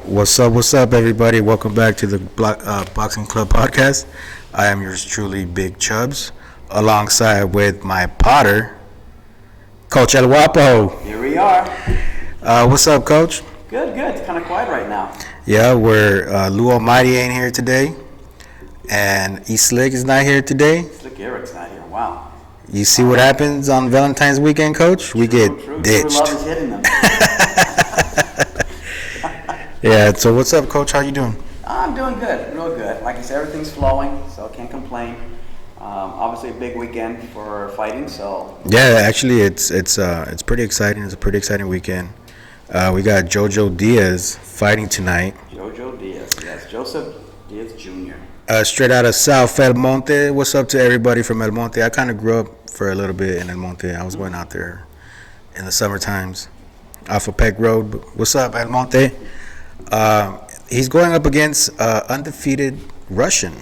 What's up, everybody? Welcome back to the Boxing Club podcast. I am yours truly, Big Chubbs, alongside with my Potter, Coach El Guapo. Here we are. What's up, Coach? Good. It's kind of quiet right now. Yeah, we're Lou Almighty ain't here today, and E Slick is not here today. Slick Eric's not here. Wow. You see what happens on Valentine's weekend, Coach? We get ditched. True love is hitting them. Yeah. So what's up, Coach? How you doing? I'm doing good, real good. Like I said, everything's flowing, so I can't complain. Obviously, a big weekend for fighting. So yeah, actually, it's pretty exciting. It's a pretty exciting weekend. We got JOJO Diaz fighting tonight. JOJO Diaz, yes, Joseph Diaz Jr. Straight out of South El Monte. What's up to everybody from El Monte? I kind of grew up for a little bit in El Monte. I was going out there in the summer times off of Peck Road. What's up, El Monte? He's going up against undefeated Russian.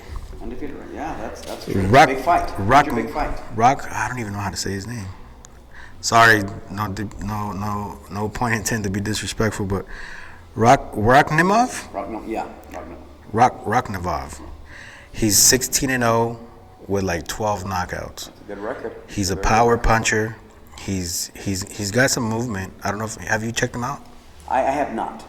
Undefeated, yeah, that's a big fight. Big fight. I don't even know how to say his name. Sorry, no point intended to be disrespectful, but Rakhimov? Rakhimov. He's 16-0 with like 12 knockouts. That's a good record. He's a power puncher. He's got some movement. I don't know if have you checked him out? I have not.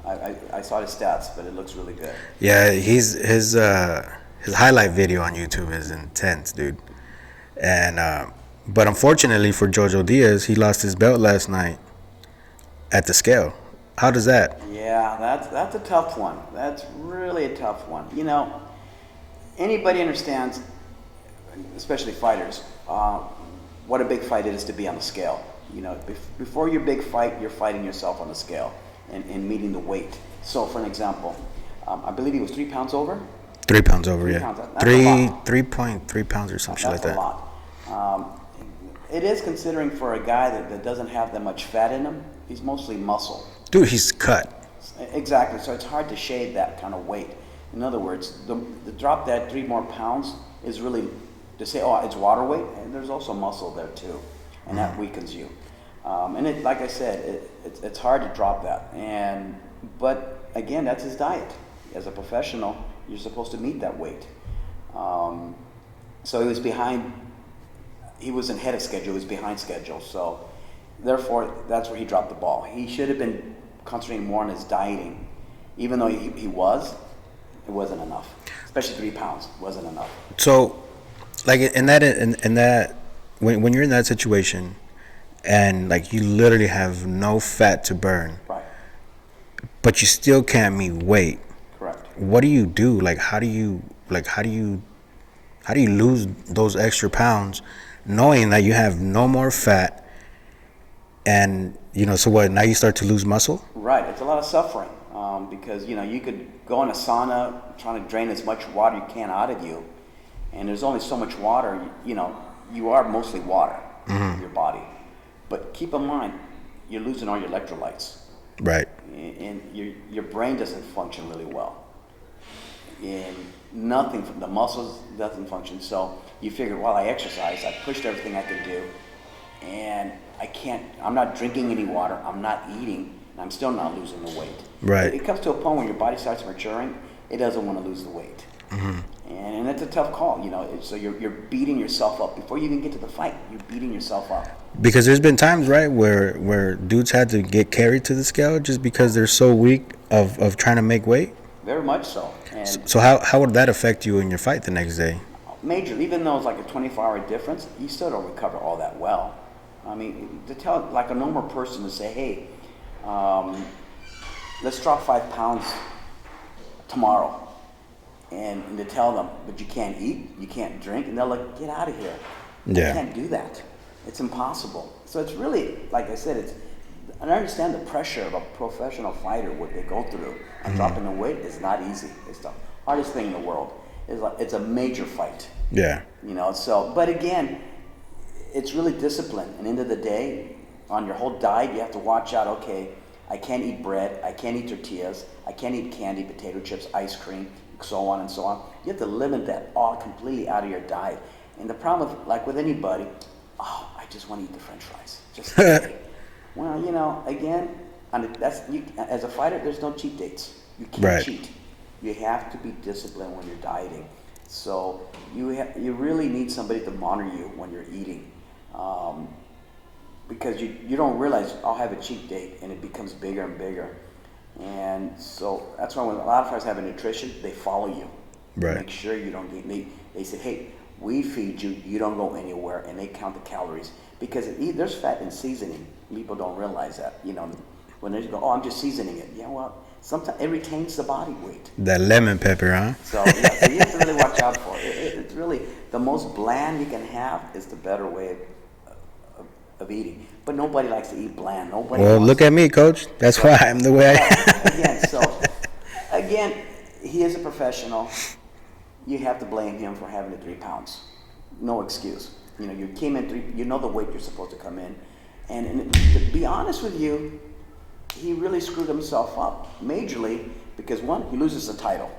I saw his stats, but it looks really good. Yeah, his highlight video on YouTube is intense, dude. And but unfortunately for JOJO Diaz, he lost his belt last night at the scale. How does that? Yeah, that's a tough one. That's really a tough one. You know, anybody understands, especially fighters, what a big fight it is to be on the scale. You know, before your big fight, you're fighting yourself on the scale and meeting the weight. So, for an example, I believe he was 3 pounds over. 3 pounds over, yeah. Pounds. 3.3 pounds or something like that. That's a lot. It is considering for a guy that doesn't have that much fat in him. He's mostly muscle. Dude, he's cut. Exactly. So it's hard to shave that kind of weight. In other words, the drop that 3 more pounds is really to say, oh, it's water weight, and there's also muscle there too, and that weakens you. And it, like I said, it's hard to drop that. But again, that's his diet. As a professional, you're supposed to meet that weight. So he was behind. He wasn't ahead of schedule. He was behind schedule. So therefore, that's where he dropped the ball. He should have been concentrating more on his dieting, even though he was. It wasn't enough, especially 3 pounds. Wasn't enough. So, like in that, when you're in that situation, and like you literally have no fat to burn, right? But you still can't meet weight. Correct. What do you do? Like how do you lose those extra pounds, knowing that you have no more fat, and so what? Now you start to lose muscle. Right. It's a lot of suffering because you could go in a sauna trying to drain as much water you can out of you, and there's only so much water. You are mostly water in your body, but keep in mind you're losing all your electrolytes. Right. And your brain doesn't function really well. And nothing from the muscles doesn't function. So you figure, well, I exercise, I pushed everything I could do, and I'm not drinking any water, I'm not eating, and I'm still not losing the weight. Right. It comes to a point where your body starts maturing, it doesn't want to lose the weight. Mm-hmm. And it's a tough call, so you're beating yourself up. Before you even get to the fight, you're beating yourself up. Because there's been times, right, where dudes had to get carried to the scale just because they're so weak of trying to make weight? Very much so. And so how would that affect you in your fight the next day? Majorly, even though it's like a 24-hour difference, you still don't recover all that well. I mean, to tell like a normal person to say, hey, let's drop 5 pounds tomorrow. And to tell them, but you can't eat, you can't drink, and they're like, get out of here. Yeah. You can't do that. It's impossible. So it's really, like I said, I understand the pressure of a professional fighter, what they go through. And dropping the weight is not easy. It's the hardest thing in the world. It's a major fight. Yeah. But again, it's really discipline. And end of the day, on your whole diet, you have to watch out, okay, I can't eat bread, I can't eat tortillas, I can't eat candy, potato chips, ice cream, so on and so on. You have to limit that all completely out of your diet. And the problem with anybody, I just want to eat the French fries. Just well, again, As a fighter, there's no cheat dates. You can't Right. cheat. You have to be disciplined when you're dieting. So you really need somebody to monitor you when you're eating, because you don't realize I'll have a cheat date and it becomes bigger and bigger. And so that's why when a lot of fighters have a nutrition, they follow you. Right. Make sure you don't get. They say, hey, we feed you. You don't go anywhere, and they count the calories because there's fat in seasoning. People don't realize that. When they go, oh, I'm just seasoning it. Yeah, well, sometimes it retains the body weight. That lemon pepper, huh? So you have to really watch out for it. It's really the most bland you can have is the better way of eating. But nobody likes to eat bland. Nobody. Well, look at me, coach. That's why I'm the way I am. Again, he is a professional. You have to blame him for having the 3 pounds. No excuse. You came in you know the weight you're supposed to come in. And to be honest with you, he really screwed himself up majorly because, one, he loses the title.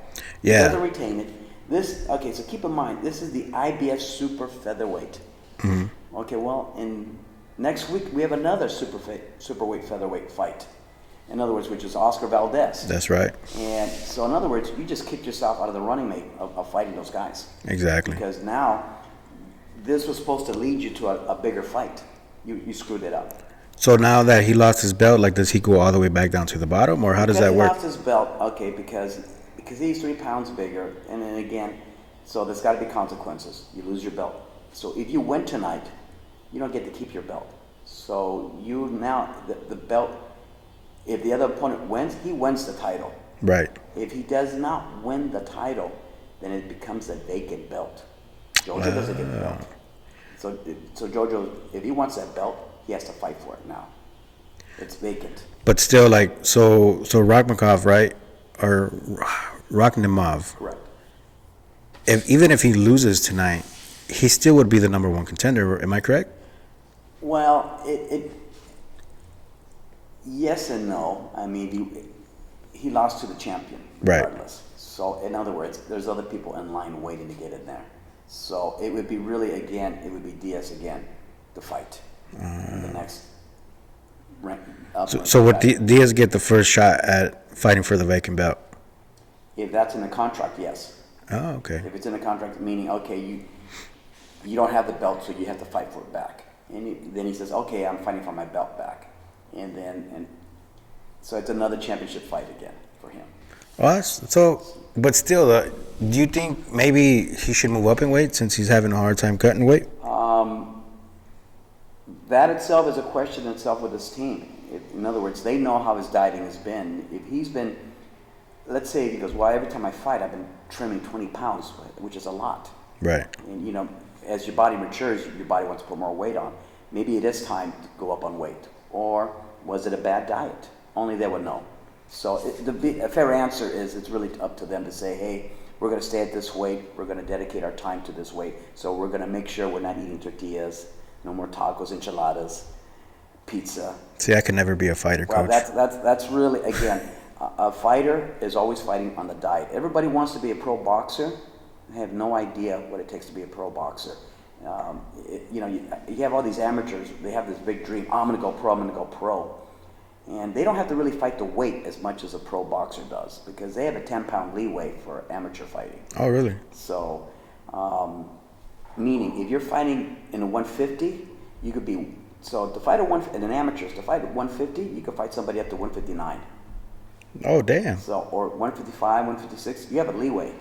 Yeah. He doesn't retain it. So keep in mind, this is the IBF super featherweight. Mm-hmm. Okay, well, next week we have another superweight featherweight fight. In other words, which is Oscar Valdez. That's right. And so, in other words, you just kicked yourself out of the running mate of fighting those guys. Exactly. Because now, this was supposed to lead you to a bigger fight. You screwed it up. So now that he lost his belt, does he go all the way back down to the bottom, or how does that work? He lost his belt, okay, because he's 3 pounds bigger, and then again, so there's got to be consequences. You lose your belt. So if you win tonight, you don't get to keep your belt. So you now the belt. If the other opponent wins, he wins the title. Right. If he does not win the title, then it becomes a vacant belt. JoJo doesn't get the belt. So JoJo, if he wants that belt, he has to fight for it now. It's vacant. But still, so Rakhimov, right, or Rakhimov. Correct. Even if he loses tonight, he still would be the number 1 contender. Am I correct? Well, yes and no. I mean, he lost to the champion, regardless. Right. So, in other words, there's other people in line waiting to get in there. So, it would be Diaz again to fight in the next rank. So would Diaz get the first shot at fighting for the vacant belt? If that's in the contract, yes. Oh, okay. If it's in the contract, meaning, okay, you don't have the belt, so you have to fight for it back. And then he says, okay, I'm fighting for my belt back. So it's another championship fight again for him. Well, but still, do you think maybe he should move up in weight since he's having a hard time cutting weight? That itself is a question itself with his team. In other words, they know how his dieting has been. If he's been, let's say he goes, well, every time I fight, I've been trimming 20 pounds, which is a lot. Right. And, as your body matures, your body wants to put more weight on. Maybe it is time to go up on weight. Or was it a bad diet? Only they would know. So a fair answer is it's really up to them to say, hey, we're going to stay at this weight. We're going to dedicate our time to this weight. So we're going to make sure we're not eating tortillas, no more tacos, enchiladas, pizza. See, I can never be a fighter, well, coach. That's really, again, a fighher is always fighting on the diet. Everybody wants to be a pro boxer. I have no idea what it takes to be a pro boxer. You have all these amateurs. They have this big dream. I'm going to go pro. I'm going to go pro. And they don't have to really fight the weight as much as a pro boxer does because they have a 10-pound leeway for amateur fighting. Oh, really? So, meaning if you're fighting in a 150, you could be. So to fight in an amateur, to fight at 150, you could fight somebody up to 159. Oh, damn. So, or 155, 156, you have a leeway.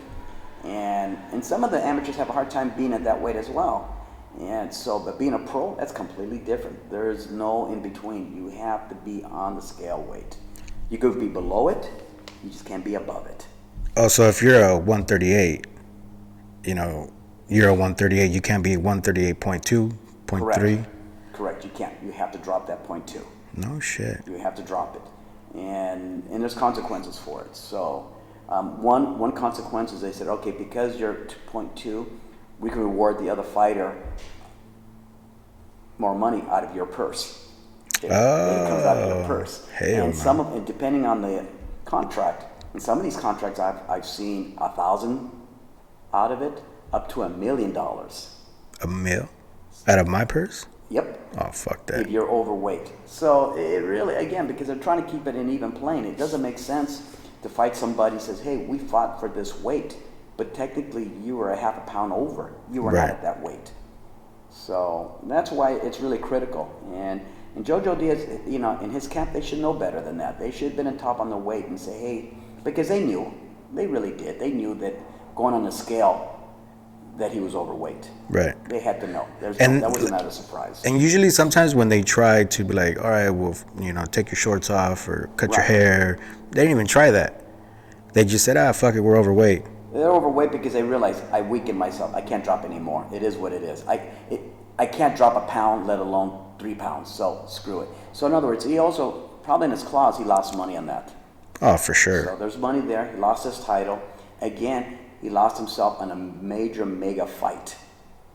And some of the amateurs have a hard time being at that weight as well. And so, but being a pro, that's completely different. There's no in between. You have to be on the scale weight. You could be below it, you just can't be above it. Oh, so if you're a 138, you're a 138, you can't be 138.2, 0.3? Correct, you can't. You have to drop that 0.2. No shit. You have to drop it. And there's consequences for it. So, one consequence is they said, okay, because you're 2.2, we can reward the other fighter more money out of your purse. It comes out of your purse. And depending on the contract, in some of these contracts I've seen 1,000 out of it, up to $1 million. $1 million? Out of my purse? Yep. Oh, fuck If that. you're overweight. So it really, again, because they're trying to keep it an even plane, it doesn't make sense to fight somebody who says, hey, we fought for this weight, but technically you were a half a pound over. You were not Right. at that weight. So that's why it's really critical. And JoJo Diaz, you know, in his camp, they should know better than that. They should have been on top on the weight and say, hey, because they knew, they really did. They knew that going on the scale that he was overweight. Right. They had to know. And- that was not a surprise. And usually, sometimes when they try to be like, all right, well, you know, take your shorts off or cut your Right. hair, they didn't even try that. They just said, fuck it, we're overweight. They're overweight because they realize I weakened myself. I can't drop anymore. It is what it is. I can't drop a pound, let alone 3 pounds. So screw it. So in other words, he also, probably in his clause, he lost money on that. Oh, for sure. So there's money there. He lost his title. Again, he lost himself in a major, mega fight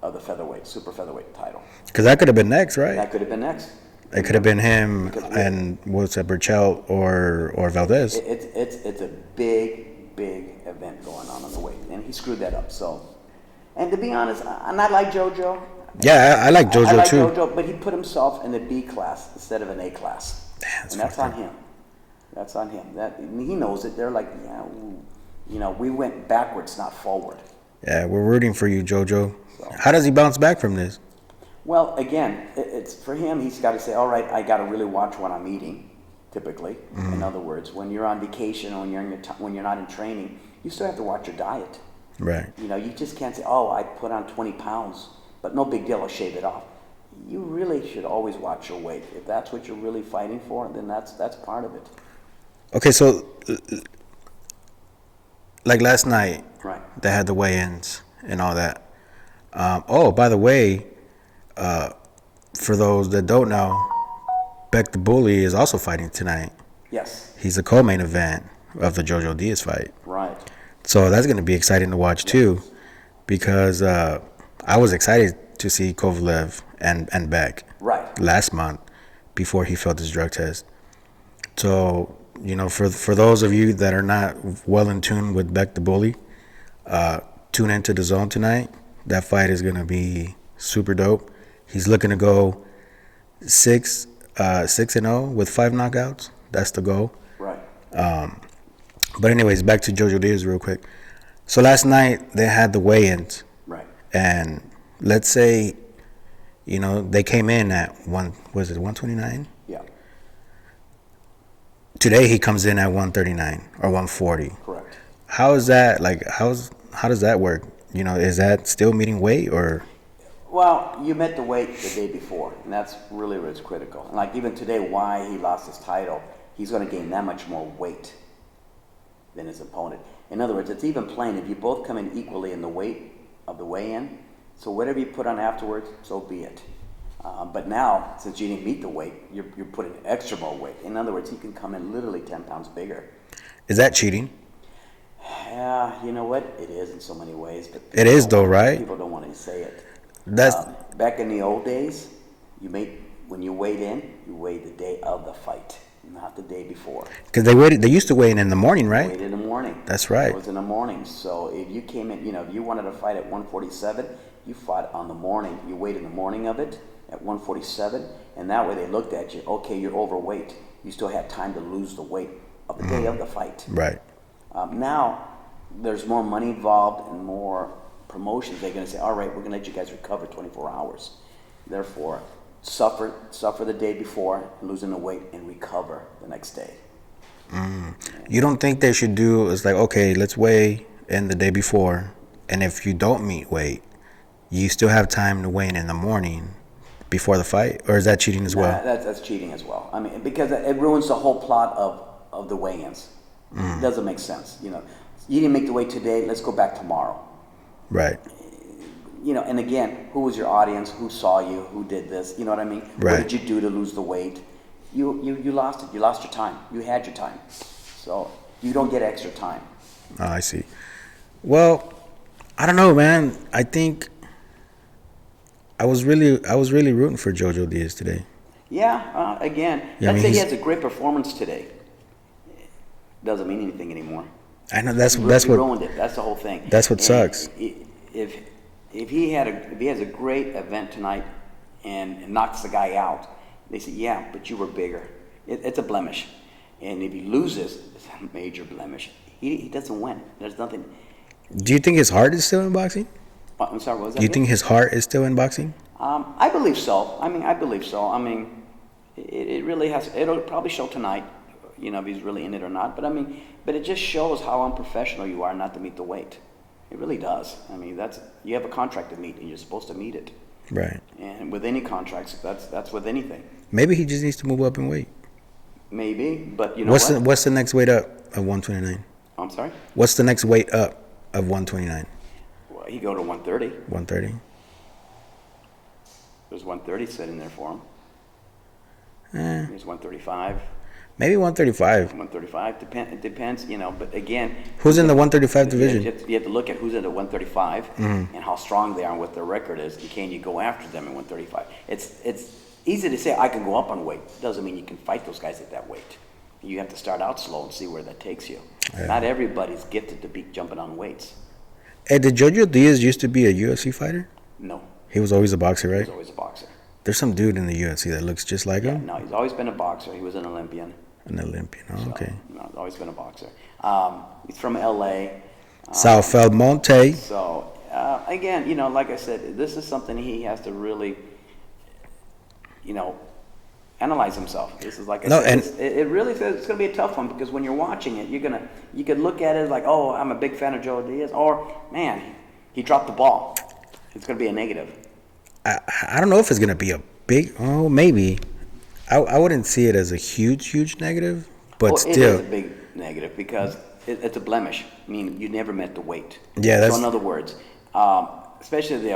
of the featherweight, super featherweight title. Because that could have been next, right? That could have been next. It could have been him and what's that, Berchelt or Valdez. It's a big, big event going on the weight, and he screwed that up. So, and to be honest, I'm not like JoJo. Yeah, I like JoJo I like too. JoJo, but he put himself in the B class instead of an A class, and that's on him. That's on him. That he knows it. They're like, yeah, you know, we went backwards, not forward. Yeah, we're rooting for you, JoJo. How does he bounce back from this? Well, again, it's for him. He's got to say, all right, I got to really watch what I'm eating. Typically, in other words, when you're on vacation or when you're not in training, you still have to watch your diet. Right. You know, you just can't say, oh, I put on 20 pounds, but no big deal, I'll shave it off. You really should always watch your weight. If that's what you're really fighting for, then that's part of it. Okay, so like last night, Right. they had the weigh-ins and all that. By the way, for those that don't know, Beck the Bully is also fighting tonight. Yes. He's the co-main event of the JoJo Diaz fight. Right. So that's going to be exciting to watch too, because I was excited to see Kovalev and Beck Right. last month before he failed his drug test. So, you know, for those of you that are not well in tune with Beck the Bully, tune into the Zone tonight. That fight is going to be super dope. He's looking to go 6-0 with 5 knockouts. That's the goal. Right. But anyways, back to JoJo Diaz real quick. So last night they had the weigh-ins, Right. and let's say, you know, they came in at 129. Yeah. Today he comes in at 139 or 140. Correct. How is that? Like, how does that work? You know, is that still meeting weight or? Well, you met the weight the day before, and that's really what's critical. And like even today, why he lost his title, he's going to gain that much more weight than his opponent. In other words, it's even plain if you both come in equally in the weight of the weigh-in. So whatever you put on afterwards, so be it. But now, since you didn't meet the weight, you're putting extra more weight. In other words, he can come in literally 10 pounds bigger. Is that cheating? Yeah, you know what? It is in so many ways. But It is though, right? People don't want to say it. That's Back in the old days, when you weighed in, you weighed the day of the fight, not the day before. because they used to weigh in the morning, right? Weighed in the morning. That's right. It was in the morning. So if you came in, if you wanted to fight at 147, you fought on the morning. You weighed in the morning of it at 147, and that way they looked at you. Okay, you're overweight. You still had time to lose the weight of the day of the fight. Right. Now, there's more money involved and more promotions. They're going to say, all right, we're going to let you guys recover 24 hours. Therefore, suffer the day before, losing the weight, and recover the next day. You don't think they should do is like, okay, let's weigh in the day before, and if you don't meet weight, you still have time to weigh in the morning before the fight, or is that cheating as well? That's cheating as well. I mean, because it ruins the whole plot of the weigh-ins. It doesn't make sense. You didn't make the weight today, let's go back tomorrow. Right. And again, who was your audience? Who saw you? Who did this? You know what I mean? Right. What did you do to lose the weight? You lost it. You lost your time. You had your time. So you don't get extra time. Oh, I see. Well, I don't know, man. I think I was really rooting for JoJo Diaz today. Yeah. Again, Yeah, let's I mean, say he he's- has a great performance today. Doesn't mean anything anymore. I know that's He what ruined it. That's the whole thing. That's what And sucks. If he has a great event tonight, and knocks the guy out. They say, yeah, but you were bigger. It's a blemish. And if he loses, it's a major blemish. He doesn't win. There's nothing. Do you think his heart is still in boxing? I'm sorry, what was that? Do you think his heart is still in boxing? I believe so. I believe so. It really has. It'll probably show tonight, if he's really in it or not. But it just shows how unprofessional you are not to meet the weight. It really does. You have a contract to meet, and you're supposed to meet it. Right. And with any contracts, that's with anything. Maybe he just needs to move up in weight. Maybe, but what's the next weight up of 129? I'm sorry? What's the next weight up of 129? Well, he go to 130. 130. There's 130 sitting there for him. There's 135. Maybe 135. 135. It depends, but again. Who's in the 135 division? You have to look at who's in the 135 and how strong they are and what their record is, and can you go after them in 135. It's easy to say I can go up on weight. Doesn't mean you can fight those guys at that weight. You have to start out slow and see where that takes you. Yeah. Not everybody's gifted to be jumping on weights. Hey, did JOJO Diaz used to be a UFC fighter? No. He was always a boxer, right? He was always a boxer. There's some dude in the UFC that looks just like him? No, he's always been a boxer. He was an Olympian. An Olympian, okay. No, he's always been a boxer. He's from L.A. South Felmonte. So, again, like I said, this is something he has to really, analyze himself. This is like I said, it really says it's going to be a tough one because when you're watching it, you could look at it like, oh, I'm a big fan of JOJO Diaz, or man, he dropped the ball. It's going to be a negative. I don't know if it's going to be a big. Oh, maybe. I wouldn't see it as a huge negative, but still, it is a big negative because it's a blemish. You never met the weight. Yeah, that's. So in other words, especially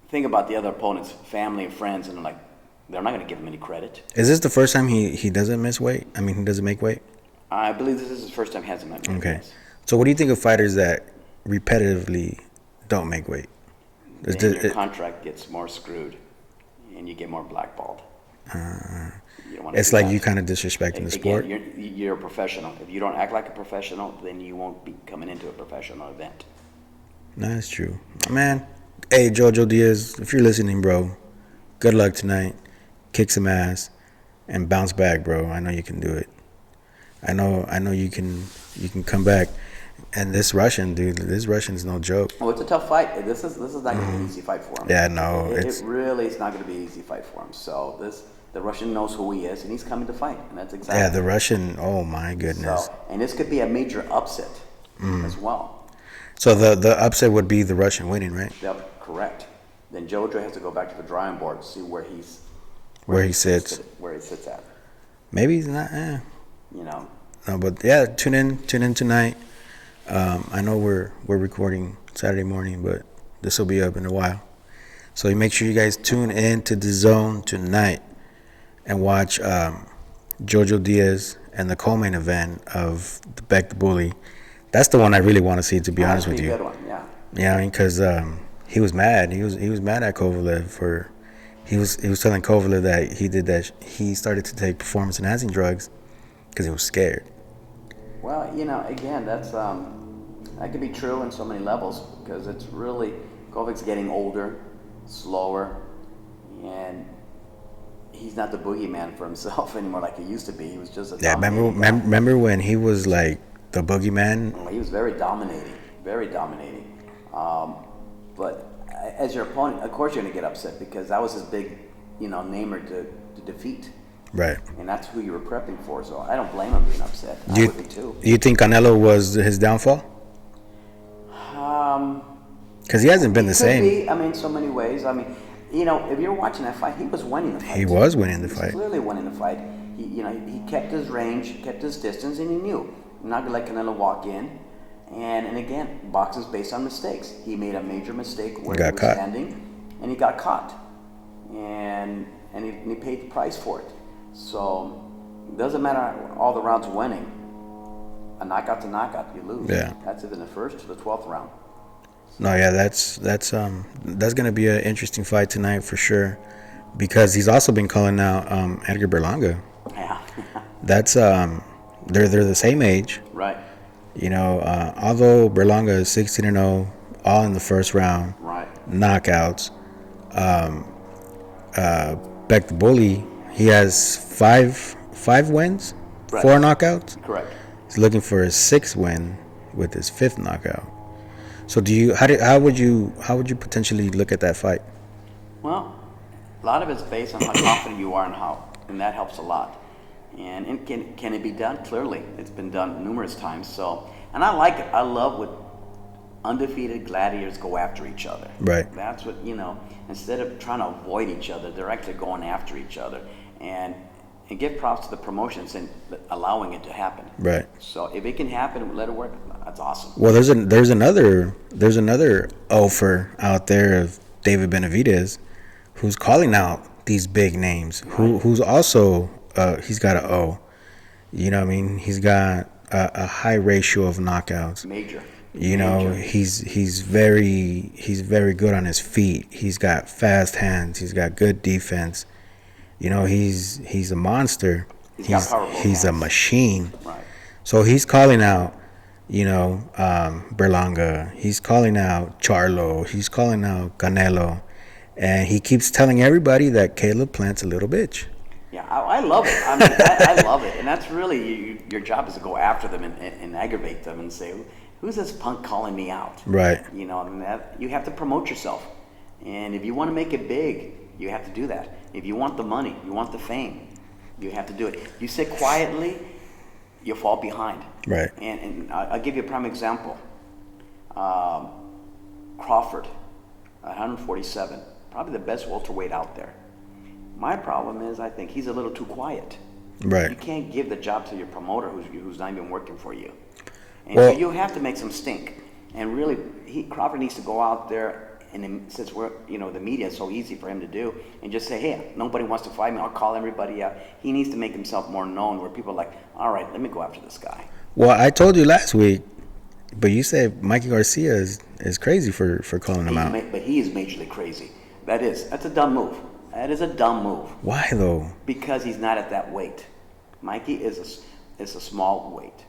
think about the other opponent's family and friends, and they're not going to give him any credit. Is this the first time he doesn't miss weight? He doesn't make weight? I believe this is his first time he hasn't met weight. Okay. Yes. So what do you think of fighters that repetitively don't make weight? Then your contract gets more screwed, and you get more blackballed. It's like you kind of disrespecting the sport. You're a professional. If you don't act like a professional, then you won't be coming into a professional event. No, that's true. Man, hey, JOJO Diaz, if you're listening, bro, good luck tonight. Kick some ass and bounce back, bro. I know you can do it. I know you can come back. And this Russian is no joke. Oh, it's a tough fight. This is not going to be an easy fight for him. Yeah, no. It really is not going to be an easy fight for him. So the Russian knows who he is, and he's coming to fight. And that's exactly. Yeah, the Russian, oh my goodness. So, and this could be a major upset as well. So the upset would be the Russian winning, right? Yep, correct. Then JOJO has to go back to the drawing board to see where he sits at. Maybe he's not. No, but yeah, tune in tonight. I know we're recording Saturday morning, but this will be up in a while. So make sure you guys tune in to The Zone tonight and watch JOJO Diaz and the co-main event of the Beck the Bully. That's the one I really want to see, to be honest with you. Good one, yeah. Yeah, because he was mad. He was mad at Kovalev for he was telling Kovalev that he started to take performance enhancing drugs because he was scared. Well, again, that's that could be true in so many levels because it's really Kovic's getting older, slower, and he's not the boogeyman for himself anymore like he used to be. He was just a remember when he was like the boogeyman? He was very dominating, very dominating. But as your opponent, of course, you're gonna get upset because that was his big, namer to defeat. Right. And that's who you were prepping for. So I don't blame him being upset. I would be too. You think Canelo was his downfall? Because he hasn't been the same. Be, in so many ways. If you're watching that fight, he was winning the fight. He was winning the fight. Clearly winning the fight. He kept his range, kept his distance, and he knew I'm not gonna let Canelo walk in. And again, boxing's based on mistakes. He made a major mistake where he was standing, and he got caught, and he paid the price for it. So it doesn't matter all the rounds winning. A knockout to knockout, you lose. Yeah. That's either the first or the 12th round. No, yeah, that's gonna be an interesting fight tonight for sure, because he's also been calling out Edgar Berlanga. Yeah. That's they're the same age. Right. Although Berlanga is 16-0, all in the first round. Right. Knockouts. Beck the Bully, he has five wins, Right. 4 knockouts. Correct. He's looking for his 6th win with his 5th knockout. So how would you potentially look at that fight? Well, a lot of it's based on how confident you are and that helps a lot. And can it be done? Clearly, it's been done numerous times. So, and I like it. I love when undefeated gladiators go after each other. Right. That's what, instead of trying to avoid each other, they're actually going after each other. And give props to the promotions and allowing it to happen. Right. So if it can happen, let it work. That's awesome. Well, there's another offer out there of David Benavidez, who's calling out these big names. Who's also he's got an O. You know what I mean? He's got a high ratio of knockouts. Major. He's very good on his feet. He's got fast hands. He's got good defense. He's a monster. He's a machine. Right. So he's calling out, Berlanga. He's calling out Charlo. He's calling out Canelo, and he keeps telling everybody that Caleb Plant's a little bitch. Yeah, I love it. I love it, and that's really your job is to go after them and aggravate them and say, "Who's this punk calling me out?" Right. You have to promote yourself, and if you want to make it big, you have to do that. If you want the money, you want the fame, you have to do it. You sit quietly, you'll fall behind. Right. And I'll give you a prime example. Crawford, 147, probably the best welterweight out there. My problem is I think he's a little too quiet. Right. You can't give the job to your promoter who's not even working for you. And Well, so you have to make some stink. And really, Crawford needs to go out there, and since we're, the media is so easy for him to do, and just say, hey, nobody wants to fight me, I'll call everybody out. He needs to make himself more known where people are like, all right, let me go after this guy. Well, I told you last week, but you said Mikey Garcia is crazy for calling him out. But he is majorly crazy. That's a dumb move. That is a dumb move. Why though? Because he's not at that weight. Mikey is a small weight.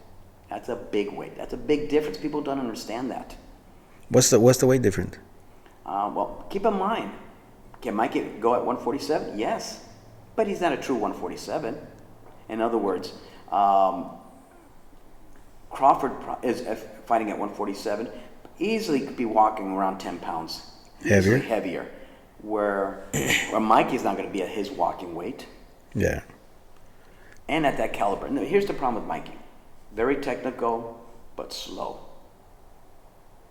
That's a big weight. That's a big difference. People don't understand that. What's the weight difference? Well, keep in mind, can Mikey go at 147? Yes, but he's not a true 147. In other words, Crawford is fighting at 147. Easily could be walking around 10 pounds heavier. Where Mikey's not going to be at his walking weight. Yeah. And at that caliber. No, here's the problem with Mikey. Very technical, but slow.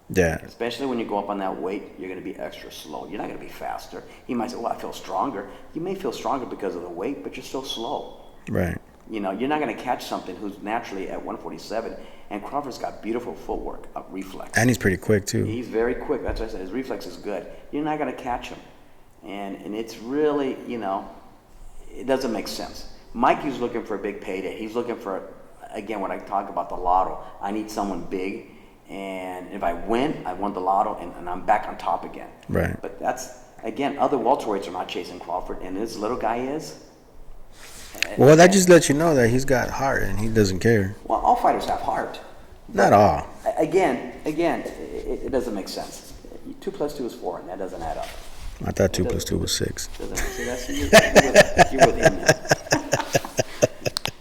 Yeah. Especially when you go up on that weight, you're going to be extra slow. You're not going to be faster. He might say, well, I feel stronger. You may feel stronger because of the weight, but you're still slow. Right. You're not going to catch something who's naturally at 147. And Crawford's got beautiful footwork, reflex. And he's pretty quick too. He's very quick. That's what I said. His reflex is good. You're not going to catch him. And it's really, it doesn't make sense. Mikey's looking for a big payday. He's looking for, again, when I talk about the lotto, I need someone big. And if I win, I won the lotto, and I'm back on top again. Right. But that's, again, other welterweights are not chasing Crawford, and this little guy is. Well, that just lets you know that he's got heart and he doesn't care. Well, all fighters have heart. Not all. Again, it doesn't make sense. 2 + 2 is 4, and that doesn't add up. I thought 2 + 2 was 6. You're with him now.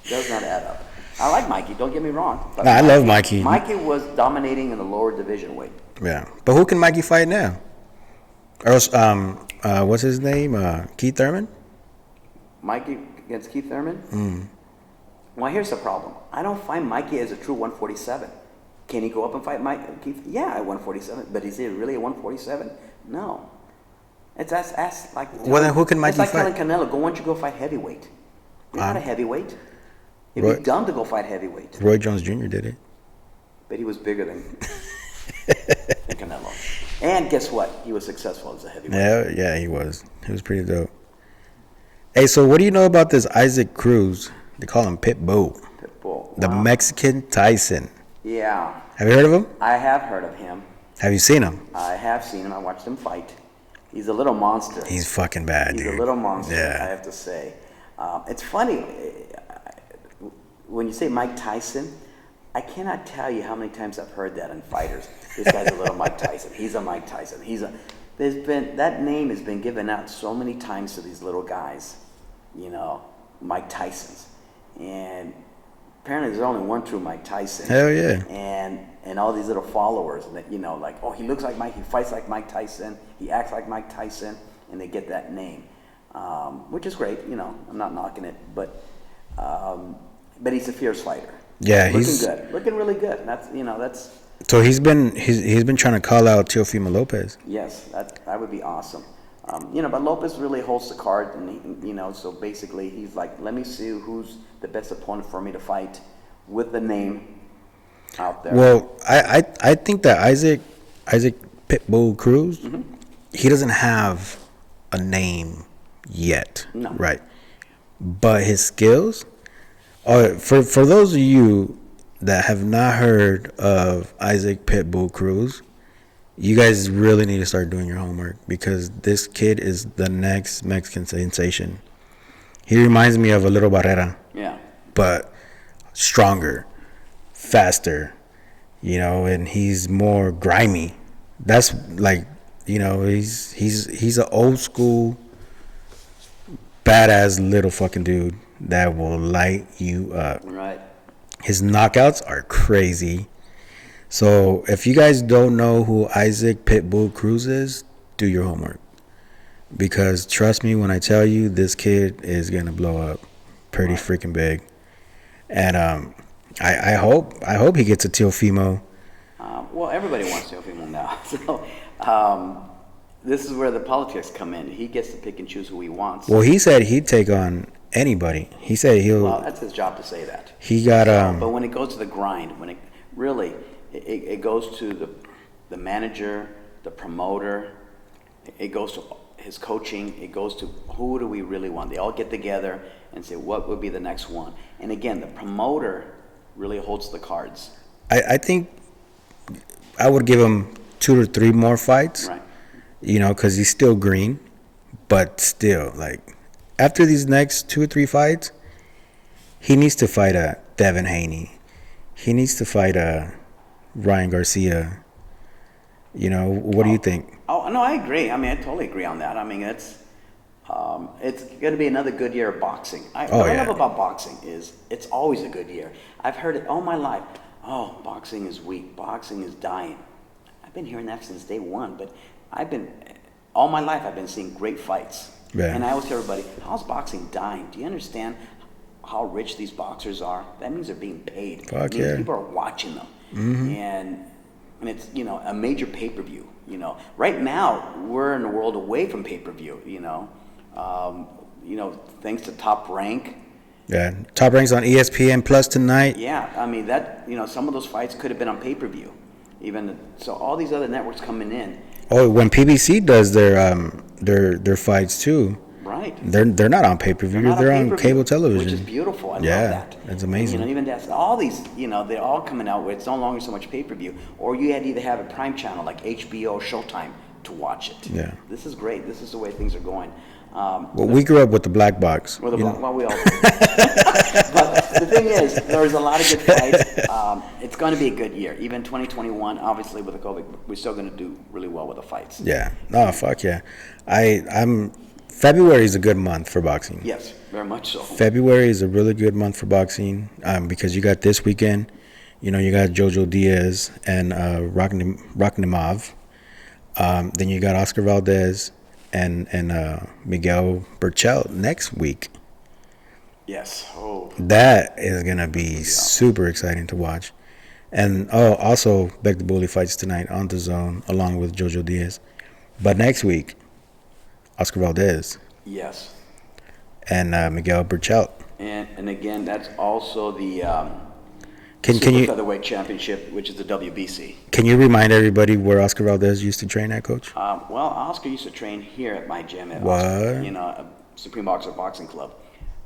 Does not add up. I like Mikey, don't get me wrong. But I love Mikey. Mikey was dominating in the lower division weight. Yeah. But who can Mikey fight now? Or else, what's his name? Keith Thurman? Mikey against Keith Thurman? Well, here's the problem. I don't find Mikey as a true 147. Can he go up and fight Keith? Yeah, at 147. But is he really a 147? No. That's like. Well, then who can Mikey fight? It's like telling Canelo, why don't you go fight heavyweight? You're not a heavyweight. It'd be dumb to go fight heavyweight. Roy Jones Jr. did it. But he was bigger than Canelo. And guess what? He was successful as a heavyweight. Yeah, he was. He was pretty dope. Hey, so what do you know about this Isaac Cruz? They call him Pitbull. Pitbull. The Mexican Tyson. Yeah. Have you heard of him? I have heard of him. Have you seen him? I have seen him. I watched him fight. He's a little monster. He's fucking bad, dude. He's a little monster, yeah. I have to say. It's funny. When you say Mike Tyson, I cannot tell you how many times I've heard that in fighters. This guy's a little Mike Tyson. He's a Mike Tyson. that name has been given out so many times to these little guys, Mike Tyson's, and apparently there's only one true Mike Tyson. Hell yeah. And all these little followers that he looks like Mike, he fights like Mike Tyson, he acts like Mike Tyson, and they get that name, which is great. I'm not knocking it, but he's a fierce fighter. Yeah, looking really good. That's. So he's been trying to call out Teofimo Lopez. Yes, that would be awesome. But Lopez really holds the card, and so basically he's like, let me see who's the best opponent for me to fight with the name out there. Well, I think that Isaac Pitbull Cruz, he doesn't have a name yet, no. Right? But his skills. For those of you that have not heard of Isaac Pitbull Cruz, you guys really need to start doing your homework, because this kid is the next Mexican sensation. He reminds me of a little Barrera. Yeah. But stronger, faster, and he's more grimy. That's like, he's an old school, badass little fucking dude that will light you up. Right. His knockouts are crazy. So if you guys don't know who Isaac Pitbull Cruz is, do your homework. Because trust me when I tell you, this kid is going to blow up pretty freaking big. And I hope he gets a Teofimo. Well, everybody wants Teofimo now. So this is where the politics come in. He gets to pick and choose who he wants. Well, he said he'd take on anybody. He said he'll. Well, that's his job to say that. He got But when it goes to the grind, when it really it goes to the manager, the promoter, it goes to his coaching, it goes to who do we really want. They all get together and say what would be the next one. And again, the promoter really holds the cards. I think I would give him 2 to 3 more fights. Right. Because he's still green, but still, like, after these next 2 or 3 fights, he needs to fight a Devin Haney. He needs to fight a Ryan Garcia. What do you think? Oh no, I agree. I mean, I totally agree on that. I mean, it's going to be another good year of boxing. What I love about boxing is it's always a good year. I've heard it all my life. Oh, boxing is weak. Boxing is dying. I've been hearing that since day one, but all my life I've been seeing great fights. Yeah. And I always tell everybody, how's boxing dying? Do you understand how rich these boxers are? That means they're being paid. Fuck it means yeah. people are watching them. Mm-hmm. And it's, a major pay-per-view, Right now, we're in a world away from pay-per-view, thanks to Top Rank. Yeah, Top Rank's on ESPN Plus tonight. Yeah, I mean, some of those fights could have been on pay-per-view. So all these other networks coming in. Oh, when PBC does their fights too. Right. They're not on pay-per-view. They're on cable television. Which is beautiful. I love that. It's amazing. And, even that's all these, they're all coming out where it's no longer so much pay-per-view. Or you had to either have a prime channel like HBO, Showtime to watch it. Yeah. This is great. This is the way things are going. We grew up with the black box. Well, we all. But the thing is, there's a lot of good fights. It's going to be a good year. Even 2021, obviously with the COVID, we're still going to do really well with the fights. Yeah. No, fuck yeah. February is a good month for boxing. Yes, very much so. February is a really good month for boxing because you got this weekend. You got JOJO Diaz and Rakhimov. Then you got Oscar Valdez and Miguel Berchelt next week. Yes. Oh. That is gonna be super exciting to watch. And also Beck the Bully fights tonight on the Zone along with JOJO Diaz. But next week, Oscar Valdez. Yes. And Miguel Berchelt. And again, that's also the can you featherweight championship, which is the WBC. Can you remind everybody where Oscar Valdez used to train at, Coach? Well, Oscar used to train here at my gym at Oscar, Supreme Boxer Boxing Club.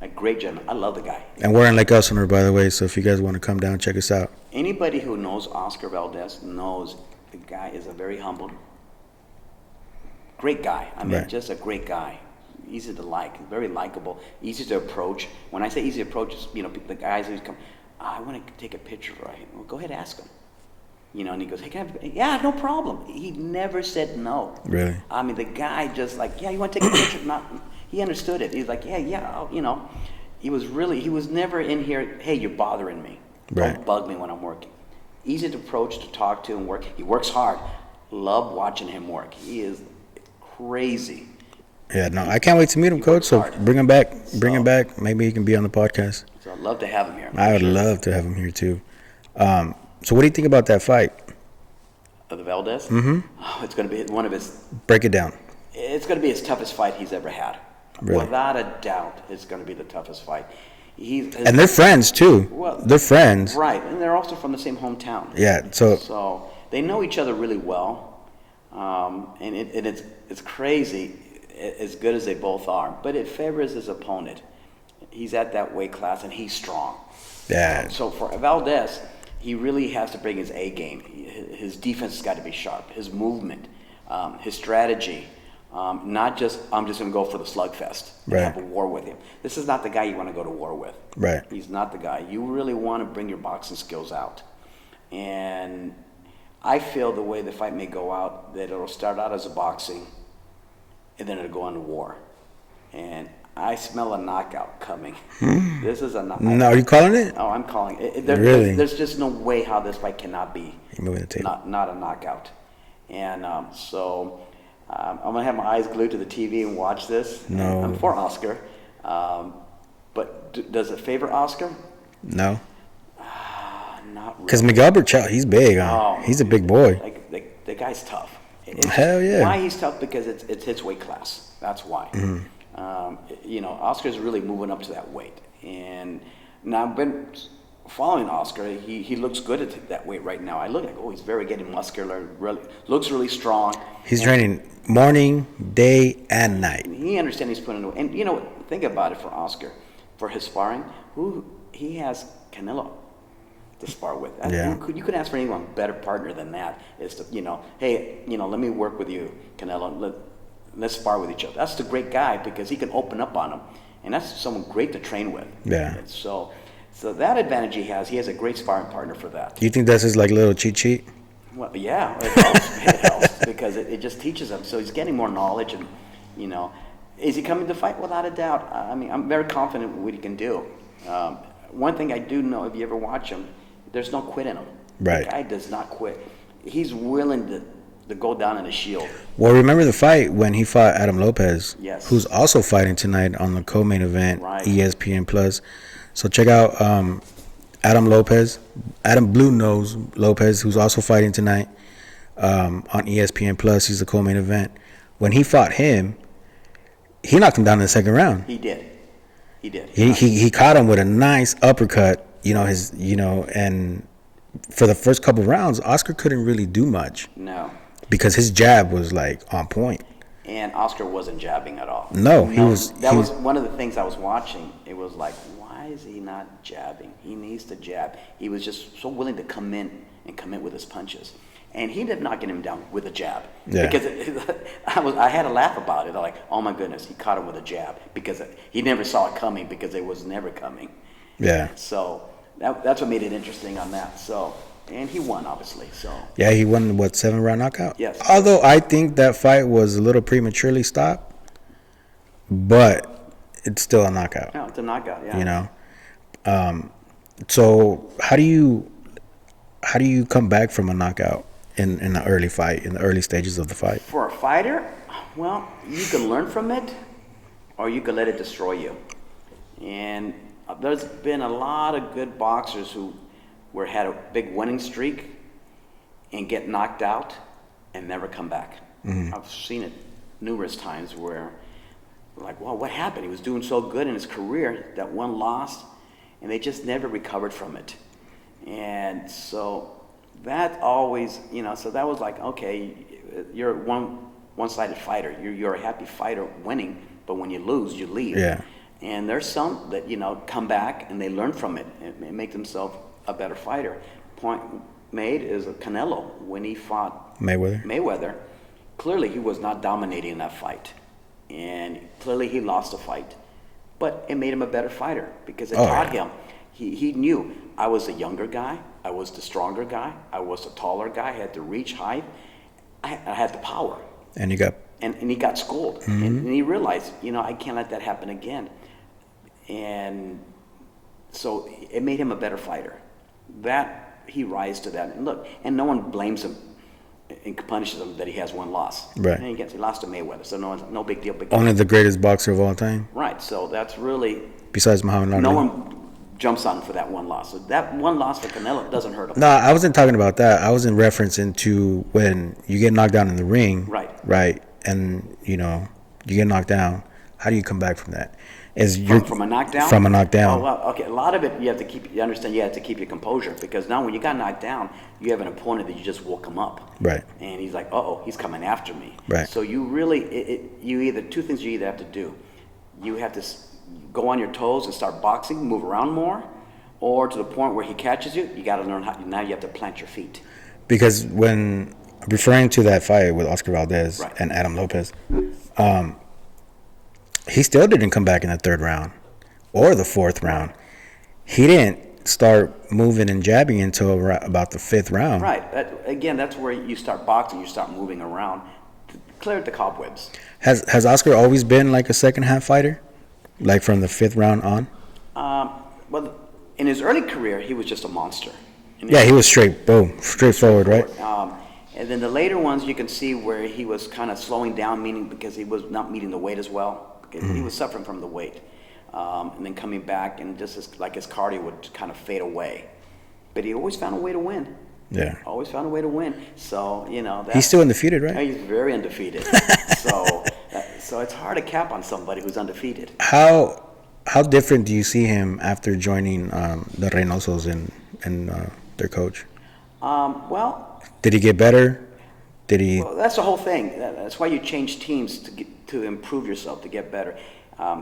A great gentleman. I love the guy. And we're in Lake Elsinore, by the way, so if you guys want to come down, check us out. Anybody who knows Oscar Valdez knows the guy is a very humble, great guy. I mean, just a great guy. Easy to like, very likable, easy to approach. When I say easy to approach, the guys who come, I want to take a picture for him. Well, go ahead, ask him. You know, and he goes, hey, yeah, no problem. He never said no. Really? I mean, the guy just like, yeah, you want to take a picture? Not, he understood it. He's like, yeah, you know. He was never in here, hey, you're bothering me. Right. Don't bug me when I'm working. Easy to approach, to talk to, and work. He works hard. Love watching him work. He is crazy. Yeah, no, I can't wait to meet him, Coach. So bring him back. Bring him back. Maybe he can be on the podcast. So I'd love to have him here. I would love to have him here, too. So what do you think about that fight? Of the Valdez? Mm-hmm. Oh, it's going to be one of his... Break it down. It's going to be his toughest fight he's ever had. Really? Without a doubt, it's going to be the toughest fight. And they're friends, too. Well, they're friends. Right, and they're also from the same hometown. Yeah, So they know each other really well. And it's crazy, as good as they both are. But it favors his opponent. He's at that weight class, and he's strong. Yeah. So for Valdez, he really has to bring his A game. His defense has got to be sharp. His movement, his strategy. Not just, I'm just going to go for the slugfest and have a war with him. This is not the guy you want to go to war with. Right. He's not the guy. You really want to bring your boxing skills out. And I feel the way the fight may go out, that it'll start out as a boxing, and then it'll go on to war. And I smell a knockout coming. This is a knockout. No, are you calling it? Oh, I'm calling it. Really? There's just no way how this fight cannot be You're moving the table. not a knockout. And so I'm going to have my eyes glued to the TV and watch this. No. I'm for Oscar. But does it favor Oscar? No. Not really. Because Miguel Berchelt, he's big. Huh? He's a big boy. Like, the guy's tough. Hell yeah. Why he's tough? Because it's his weight class. That's why. You know, Oscar's really moving up to that weight. And now I've been following Oscar. He looks good at that weight right now. I look like, he's very getting muscular. Really looks really strong. He's training morning, day, and night. He understands he's putting. And you know, think about it for Oscar, for his sparring. He has Canelo to spar with. Yeah. You could ask for anyone better partner than that. Is to, you know, hey, you know, let me work with you, Canelo. Let's spar with each other. That's the great guy because he can open up on him, and that's someone great to train with. Yeah. And so that advantage he has a great sparring partner for that. You think that's his like little cheat sheet? Well, yeah, it helps. It helps because it just teaches him. So he's getting more knowledge, and you know, is he coming to fight? Without a doubt. I mean, I'm very confident what he can do. One thing I do know, if you ever watch him, there's no quit in him. Right. The guy does not quit. He's willing to go down in a shield. Well, remember the fight when he fought Adam Lopez? Yes. Who's also fighting tonight on the co-main event, Right. ESPN Plus. So check out Adam Blue Nose Lopez, who's also fighting tonight on ESPN Plus. He's the co-main event. When he fought him, he knocked him down in the second round. He did. He caught him with a nice uppercut. And for the first couple rounds, Oscar couldn't really do much. No. Because his jab was like on point. And Oscar wasn't jabbing at all. No, he was. That was one of the things I was watching. It was like, why is he not jabbing? He needs to jab. He was just so willing to come in and commit with his punches. And he ended up knocking him down with a jab. Yeah. Because I had to laugh about it. I'm like, oh my goodness, he caught him with a jab. Because he never saw it coming because it was never coming. Yeah. So that's what made it interesting on that. So, and he won, obviously. So. Yeah, he won, 7-round knockout? Yes. Although I think that fight was a little prematurely stopped, but it's still a knockout. No, it's a knockout, yeah. You know? So how do you come back from a knockout in the early fight, in the early stages of the fight? For a fighter, well, you can learn from it, or you can let it destroy you. And there's been a lot of good boxers who had a big winning streak and get knocked out and never come back. Mm-hmm. I've seen it numerous times where, like, well, what happened? He was doing so good in his career, that one loss, and they just never recovered from it. And so that always, so that was like, okay, you're a one-sided fighter. You're a happy fighter winning, but when you lose, you leave. Yeah. And there's some that, come back and they learn from it and make themselves a better fighter. Point made is Canelo when he fought Mayweather. Clearly he was not dominating that fight. And clearly he lost the fight. But it made him a better fighter because it taught him He knew I was the younger guy, I was the stronger guy, I was the taller guy, I had the reach height, I had the power. And you got... And he got schooled. And he realized, I can't let that happen again. And so it made him a better fighter. He rise to that. And look, and no one blames him and punishes him that he has one loss. Right. And he lost to Mayweather, so no big deal. Only the greatest boxer of all time. Right. So that's really... Besides Muhammad Ali. No one jumps on him for that one loss. So that one loss for Canelo doesn't hurt him. No, I wasn't talking about that. I was in reference into when you get knocked down in the ring. Right. Right. And, you get knocked down. How do you come back from that? From a knockdown? From a knockdown. Oh, well, okay. A lot of it you have to keep your composure, because now when you got knocked down, you have an opponent that you just woke him up. Right. And he's like, he's coming after me. Right. So you really, two things you either have to do. You have to go on your toes and start boxing, move around more, or to the point where he catches you, you got to learn now you have to plant your feet. Because when referring to that fight with Oscar Valdez Right. and Adam Lopez, he still didn't come back in the third round or the fourth round. He didn't start moving and jabbing until about the fifth round. Right. That's where you start boxing. You start moving around to clear the cobwebs. Has Oscar always been like a second half fighter, like from the fifth round on? Well, in his early career, he was just a monster. Yeah, he was straightforward, right? And then the later ones, you can see where he was kind of slowing down, meaning because he was not meeting the weight as well. He was suffering from the weight. And then coming back, and just his cardio would kind of fade away. But he always found a way to win. Yeah. Always found a way to win. So, he's still undefeated, right? He's very undefeated. so it's hard to cap on somebody who's undefeated. How different do you see him after joining the Reynosos and their coach? Did he get better? Well, that's the whole thing. That's why you change teams to improve yourself, to get better.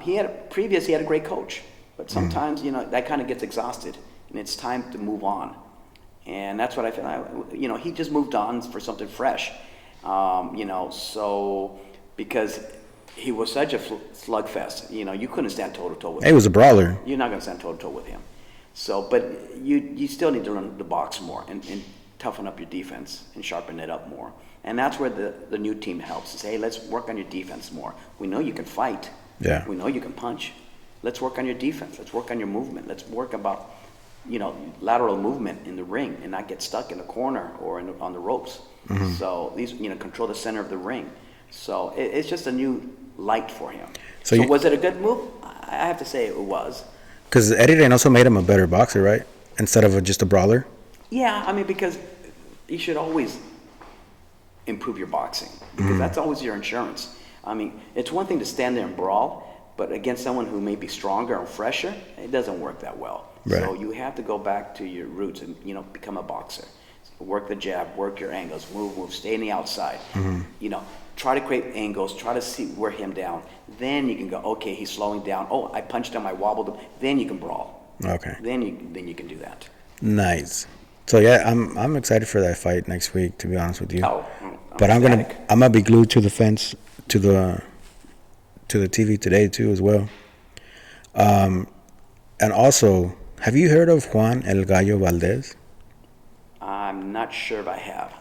He had a great coach, but sometimes that kind of gets exhausted, and it's time to move on. And that's what I feel. He just moved on for something fresh. So because he was such a slugfest, you couldn't stand toe to toe with him. He was a brawler. You're not going to stand toe to toe with him. So, but you still need to learn to box more and toughen up your defense and sharpen it up more. And that's where the new team helps. Say, hey, let's work on your defense more. We know you can fight. Yeah. We know you can punch. Let's work on your defense. Let's work on your movement. Let's work about, lateral movement in the ring and not get stuck in the corner or on the ropes. Mm-hmm. So these, control the center of the ring. So it's just a new light for him. So was it a good move? I have to say it was. Because Eddie Reynoso made him a better boxer, right? Instead of just a brawler? Yeah, because you should always improve your boxing, because that's always your insurance. It's one thing to stand there and brawl, but against someone who may be stronger and fresher, it doesn't work that well. Right. So you have to go back to your roots and become a boxer. Work the jab, work your angles, move, stay in the outside. Mm-hmm. Try to create angles, try to wear him down. Then you can go, okay, he's slowing down. Oh, I punched him, I wobbled him. Then you can brawl. Okay. Then you can do that. Nice. So yeah, I'm excited for that fight next week, to be honest with you. But I'm gonna be glued to the fence, to the TV today too as well. And also, have you heard of Juan El Gallo Valdez? I'm not sure if I have.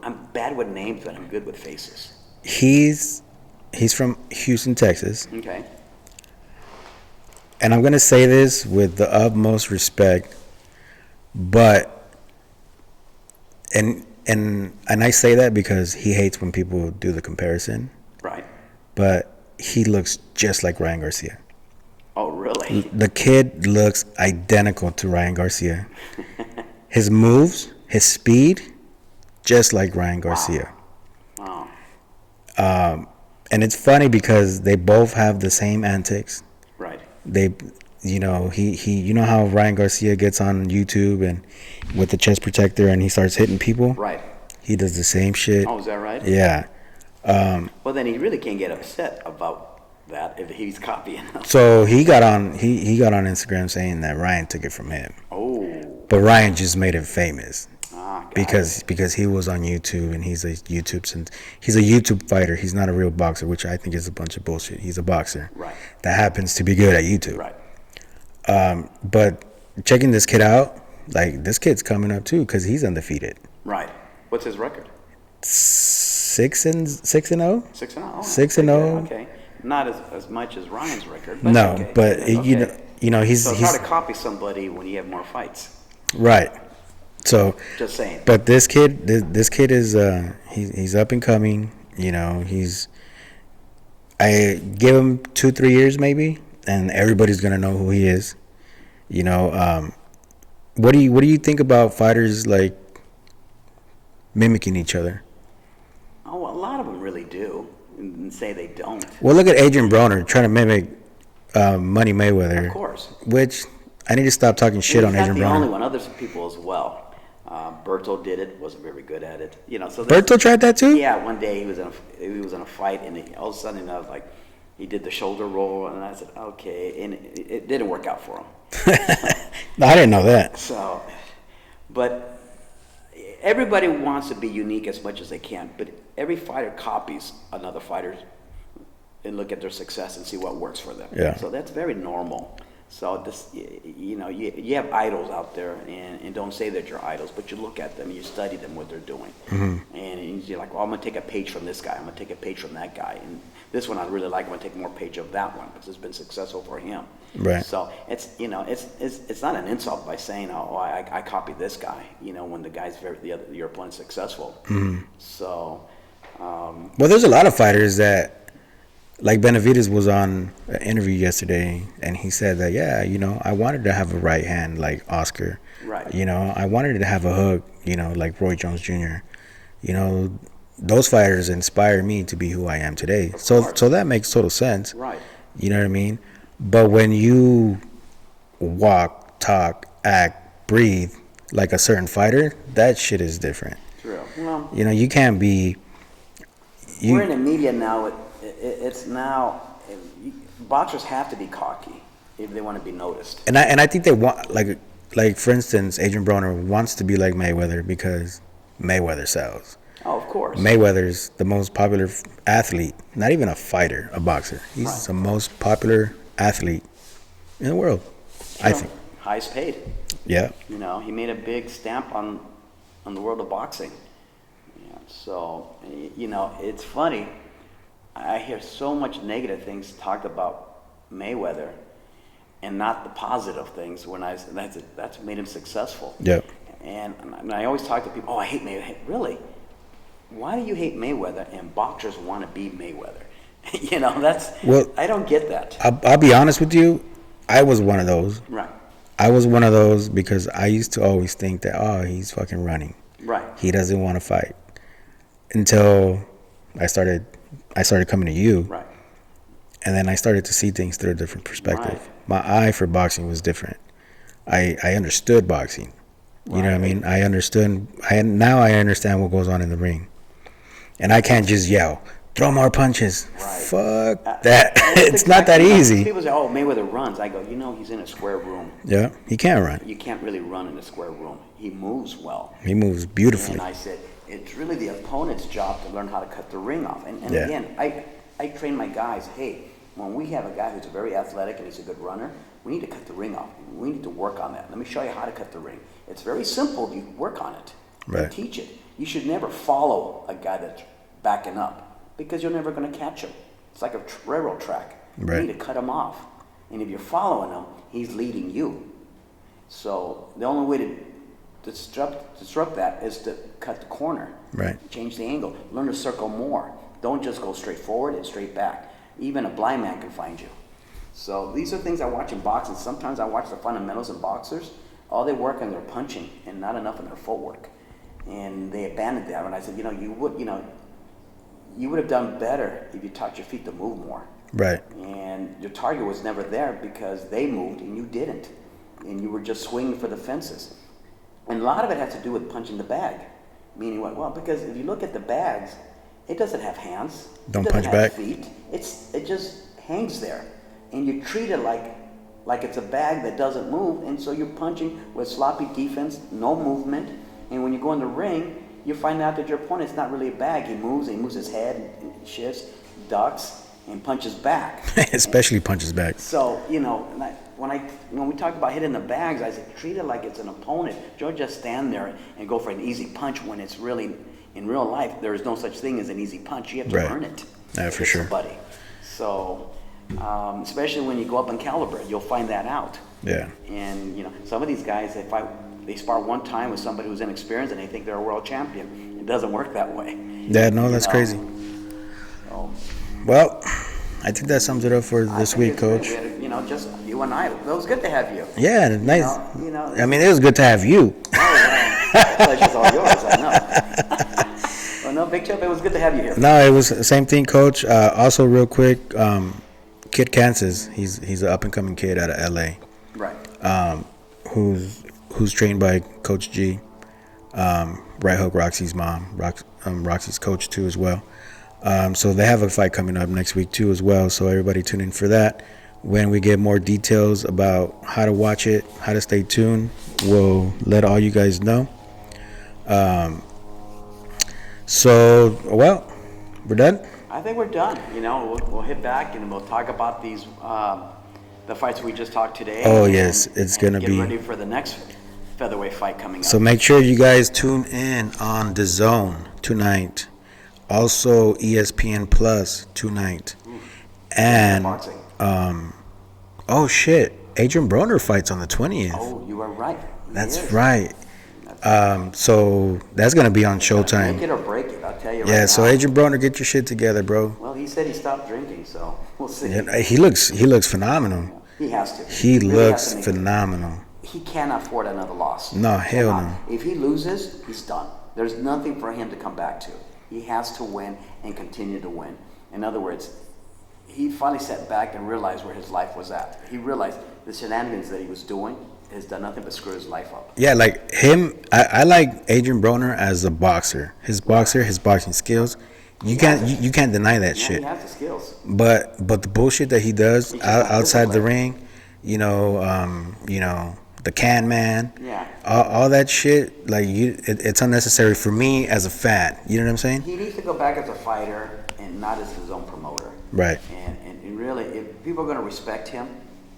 I'm bad with names, but I'm good with faces. He's from Houston, Texas. Okay. And I'm gonna say this with the utmost respect, but and I say that because he hates when people do the comparison. Right. But he looks just like Ryan Garcia. Oh, really? The kid looks identical to Ryan Garcia. His moves, his speed, just like Ryan Garcia. Wow. And it's funny because they both have the same antics. Right. He how Ryan Garcia gets on YouTube and with the chest protector and he starts hitting people? Right. He does the same shit. Oh, is that right? Yeah. Well, then he really can't get upset about that if he's copying him. So he got on Instagram saying that Ryan took it from him. Oh. But Ryan just made it famous. Because he was on YouTube and he's a YouTube fighter. He's not a real boxer, which I think is a bunch of bullshit. He's a boxer. Right. That happens to be good at YouTube. Right. But checking this kid out, like this kid's coming up too because he's undefeated. Right. What's his record? 6-0. 6-0. Oh, 6-0. Okay. Not as much as Ryan's record. But No, okay. but Okay. you know he's So it's hard to copy somebody when you have more fights. right. So Just saying. but this kid is he's up and coming. You know, I give him 2-3 years maybe, and everybody's gonna know who he is. You know, what do you think about fighters like mimicking each other? Oh, well, a lot of them really do, and say they don't. Well, look at Adrian Broner trying to mimic Money Mayweather. Of course. Which I need to stop talking shit on Adrian He's not the only Broner. one. Other people as well. Berchelt did it. Wasn't very good at it. You know. So Berto tried that too. yeah, one day he was in a fight, and all of a sudden I was like, he did the shoulder roll, and I said, okay, and it didn't work out for him. No, I didn't know that. So, but everybody wants to be unique as much as they can, but every fighter copies another fighter and look at their success and see what works for them. Yeah. So that's very normal. So this, you know, you have idols out there, and don't say that you're idols, but you look at them, you study them, what they're doing, and you're like, well, I'm gonna take a page from this guy, I'm gonna take a page from that guy, and this one I really like, I'm gonna take more page of that one because it's been successful for him. Right. So it's, you know, it's not an insult by saying, oh, I copied this guy, you know, when the guy's your opponent's successful. So. Well, there's a lot of fighters that. Like Benavidez was on an interview yesterday, and he said that, yeah, you know, I wanted to have a right hand like Oscar. Right. You know, I wanted to have a hook, you know, like Roy Jones Jr. You know, those fighters inspire me to be who I am today. So that makes total sense. Right. You know what I mean? But when you walk, talk, act, breathe like a certain fighter, that shit is different. True. Well, You know, you can't be. we're in the media now. It's now, boxers have to be cocky if they want to be noticed. And I think they want like for instance, Adrian Broner wants to be like Mayweather because Mayweather sells. Oh, of course. Mayweather's the most popular athlete, not even a fighter, a boxer. He's Right. the most popular athlete in the world, I think. Highest paid. Yeah. You know, he made a big stamp on the world of boxing. Yeah, so, you know, it's funny. I hear so much negative things talked about Mayweather, and not the positive things. When that's made him successful. Yeah. And I always talk to people. Oh, I hate Mayweather. Really? Why do you hate Mayweather? And boxers want to be Mayweather. You know, I don't get that. I'll be honest with you. I was one of those. Right. I was one of those because I used to always think that, oh, he's fucking running. Right. He doesn't want to fight. Until I started coming to you. Right. And then I started to see things through a different perspective. Right. My eye for boxing was different. I understood boxing. You know what I mean? I understood. Now I understand what goes on in the ring. And I can't just yell, throw more punches. Right. Fuck that. It's not that easy. People say, oh, Mayweather runs. I go, you know, he's in a square room. Yeah, he can't run. You can't really run in a square room. He moves well. He moves beautifully. And I said, it's really the opponent's job to learn how to cut the ring off. And Yeah. again, I train my guys, hey, when we have a guy who's very athletic and he's a good runner, we need to cut the ring off. We need to work on that. Let me show you how to cut the ring. It's very simple. You work on it. Right. You teach it. You should never follow a guy that's backing up because you're never going to catch him. It's like a railroad track. Right. You need to cut him off. And if you're following him, he's leading you. So the only way to disrupt that is to cut the corner. Right. Change the angle. Learn to circle more. Don't just go straight forward and straight back. Even a blind man can find you. So these are things I watch in boxing. Sometimes I watch the fundamentals in boxers. All they work on their punching and not enough in their footwork. And they abandoned that. And I said, you would have done better if you taught your feet to move more. Right. And your target was never there because they moved and you didn't. And you were just swinging for the fences. And a lot of it has to do with punching the bag. Meaning what? Well, because if you look at the bags, it doesn't have hands. Don't it punch doesn't have back. feet. It just hangs there. And you treat it like it's a bag that doesn't move. And so you're punching with sloppy defense, no movement. And when you go in the ring, you find out that your opponent's not really a bag. He moves his head, and shifts, ducks. and punches back. Especially punches back. So, when we talk about hitting the bags, I said, treat it like it's an opponent. Don't just stand there and go for an easy punch when it's really, in real life, there is no such thing as an easy punch. You have to earn it. Yeah, for sure. Somebody. So, especially when you go up in caliber, you'll find that out. Yeah. And, some of these guys, they spar one time with somebody who's inexperienced and they think they're a world champion. It doesn't work that way. Yeah, no, that's crazy. So, well, I think that sums it up for this week, Coach. Just you and I. It was good to have you. Yeah, nice. I mean, it was good to have you. The pleasure's all yours, I know. Well, no, Big Chubb, it was good to have you here. No, it was the same thing, Coach. Also, real quick, Kid Kansas, he's an up-and-coming kid out of L.A. Right. Who's trained by Coach G. Right Hook, Roxy's mom. Roxy's coach, too, as well. So they have a fight coming up next week, too, as well. So everybody tune in for that. When we get more details about how to watch it, how to stay tuned, we'll let all you guys know. We're done? I think we're done. We'll hit back and we'll talk about these the fights we just talked today. Oh, yes. It's going to be. Get ready for the next featherweight fight coming up. So make sure you guys tune in on The Zone tonight. Also, ESPN Plus tonight. And, Adrian Broner fights on the 20th. Oh, you are right. That's right. So that's going to be on Showtime. Make it or break it, I'll tell you right Yeah, now. so Adrian Broner, get your shit together, bro. Well, he said he stopped drinking, so we'll see. Yeah, he looks phenomenal. He has to. He really looks has to phenomenal. He can't afford another loss. No, hell no. If he loses, he's done. There's nothing for him to come back to. He has to win and continue to win. In other words, he finally sat back and realized where his life was at. He realized the shenanigans that he was doing has done nothing but screw his life up. Yeah, like him, I like Adrian Broner as a boxer. His boxing skills, you can't deny that shit. He has the skills. But the bullshit that he does outside the ring, the can man, all that shit, like it's unnecessary for me as a fan. You know what I'm saying? He needs to go back as a fighter and not as his own promoter. Right. And really, if people are going to respect him,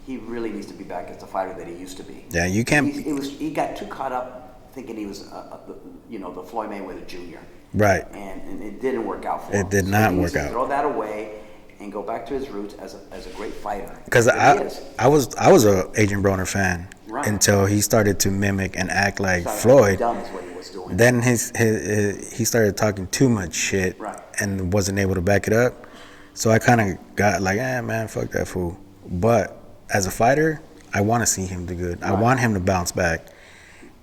he really needs to be back as the fighter that he used to be. Yeah, you can't. He got too caught up thinking he was, the Floyd Mayweather Jr. Right. And it didn't work out for him. It did not work out. Throw that away and go back to his roots as a great fighter. Because I was a Adrian Broner fan until he started to mimic and act like Floyd. Dumb is what he was doing. Then he started talking too much shit and wasn't able to back it up. So I kind of got like, man, fuck that fool. But as a fighter, I want to see him do good. I want him to bounce back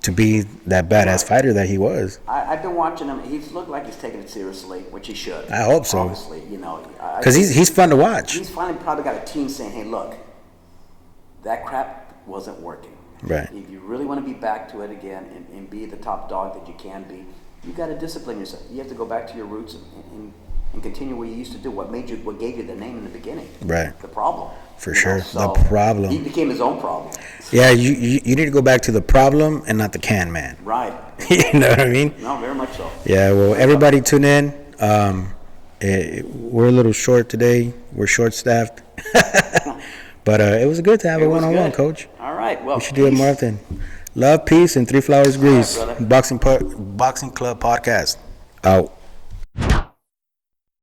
to be that badass fighter that he was. I've been watching him. He's looked like he's taking it seriously, which he should. I hope so. Obviously, because he's fun to watch. He's finally probably got a team saying, "Hey, look, that crap wasn't working. Right. If you really want to be back to it again and be the top dog that you can be, you got to discipline yourself. You have to go back to your roots and continue what you used to do. What gave you the name in the beginning? Right. The problem. For sure. So the problem. He became his own problem. Yeah, you need to go back to the problem and not the can man. Right. You know what I mean? No, very much so. Yeah, well, everybody tune in. We're a little short today. We're short-staffed. But it was good to have a one-on-one, Coach. All right. Well, we should do it more often. Love, peace, and 3 flowers grease. Right, Boxing Club Podcast. Out.